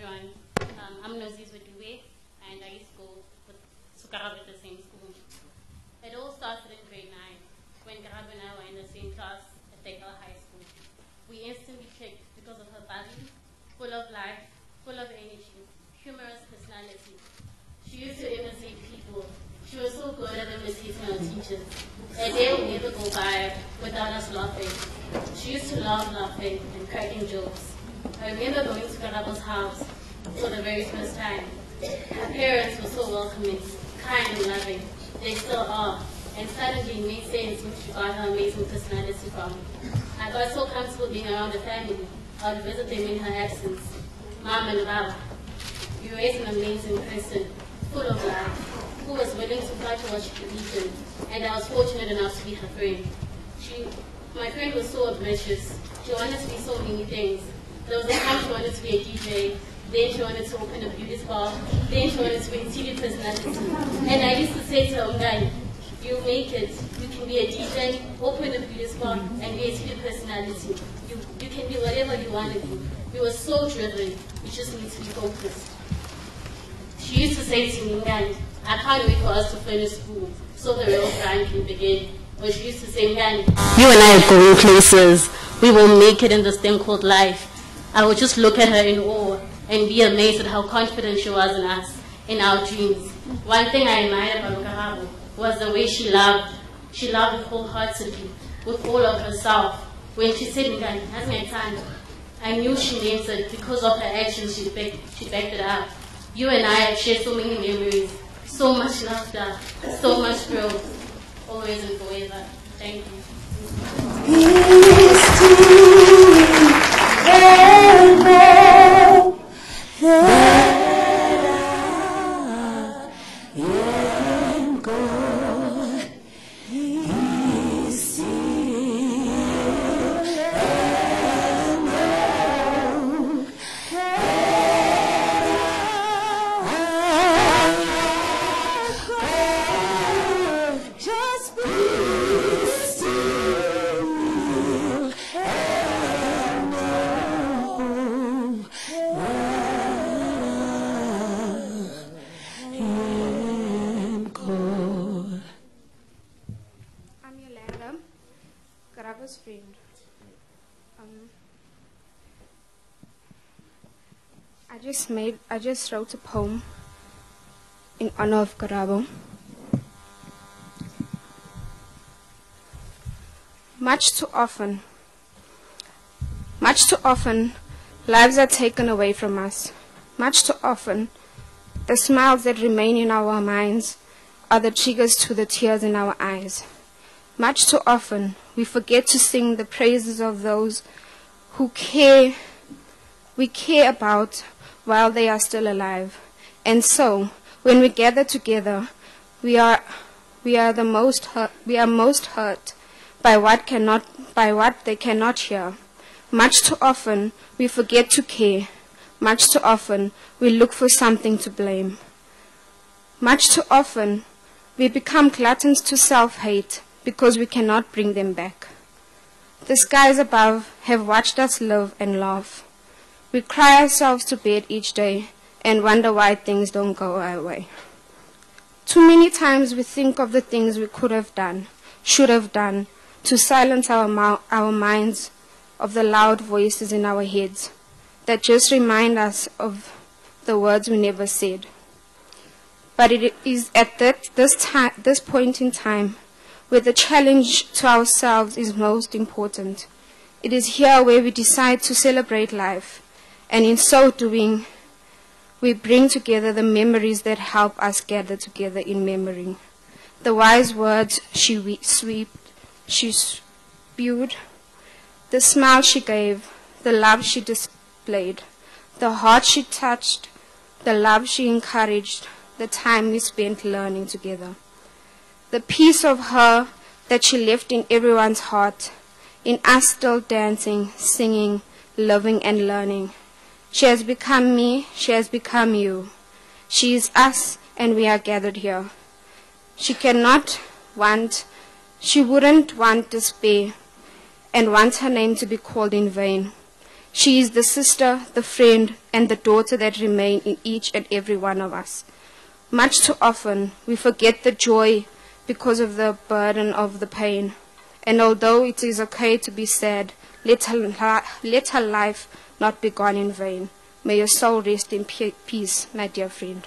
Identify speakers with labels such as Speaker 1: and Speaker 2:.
Speaker 1: everyone. I'm Nozizwe Due, and I used to go to Karabo at the same school. It all started in grade 9, when Karabo and I were in the same class at Tekla High School. We instantly clicked because of her body, full of life, full of energy, humorous personality. She used to imitate people. She was so good at imitating our teachers. A day would never go by without us laughing. She used to love laughing and cracking jokes. I remember going to Karabo's house for the very first time. Her parents were so welcoming, kind and loving. They still are. And suddenly it made sense when she got her amazing personality from. I got so comfortable being around the family. I would visit them in her absence. Mom and Baba. You raised an amazing person, full of life, who was willing to fight for what she believed in. And I was fortunate enough to be her friend. My friend was so ambitious. She wanted to be so many things. There was a time she wanted to be a DJ, then she wanted to open a beauty spa, then she wanted to be a TV personality. And I used to say to her, Umgani, you make it. You can be a DJ, open a beauty spa, and be a TV personality. You can be whatever you want to be. You were so driven. You just need to be focused. She used to say to me, Umgani, I can't wait for us to finish school so the real grind can begin. But she used to say, Umgani, you and I are going places. We will make it in this thing called life. I would just look at her in awe and be amazed at how confident she was in us, in our dreams. One thing I admired about Karabo was the way she loved. She loved wholeheartedly, with all of herself. When she said, Ngani, that's my time, I knew she meant it because of her actions. She backed it up. You and I have shared so many memories, so much laughter, so much growth, always and forever. Thank you.
Speaker 2: Karabo's friend. I just wrote a poem in honor of Karabo. Much too often, lives are taken away from us. Much too often, the smiles that remain in our minds are the triggers to the tears in our eyes. Much too often, we forget to sing the praises of those who we care about while they are still alive. And so, when we gather together, we are most hurt by what they cannot hear. Much too often, we forget to care. Much too often, we look for something to blame. Much too often, we become gluttons to self-hate because we cannot bring them back. The skies above have watched us live and laugh. We cry ourselves to bed each day and wonder why things don't go our way. Too many times we think of the things we could have done, should have done, to silence our minds of the loud voices in our heads that just remind us of the words we never said. But it is at this point in time where the challenge to ourselves is most important. It is here where we decide to celebrate life, and in so doing, we bring together the memories that help us gather together in memory. The wise words she spewed, the smile she gave, the love she displayed, the heart she touched, the love she encouraged, the time we spent learning together. The piece of her that she left in everyone's heart, in us still dancing, singing, loving and learning. She has become me, she has become you. She is us and we are gathered here. She wouldn't want despair and want her name to be called in vain. She is the sister, the friend, and the daughter that remain in each and every one of us. Much too often, we forget the joy because of the burden of the pain. And although it is okay to be sad, let her life not be gone in vain. May your soul rest in peace, my dear friend.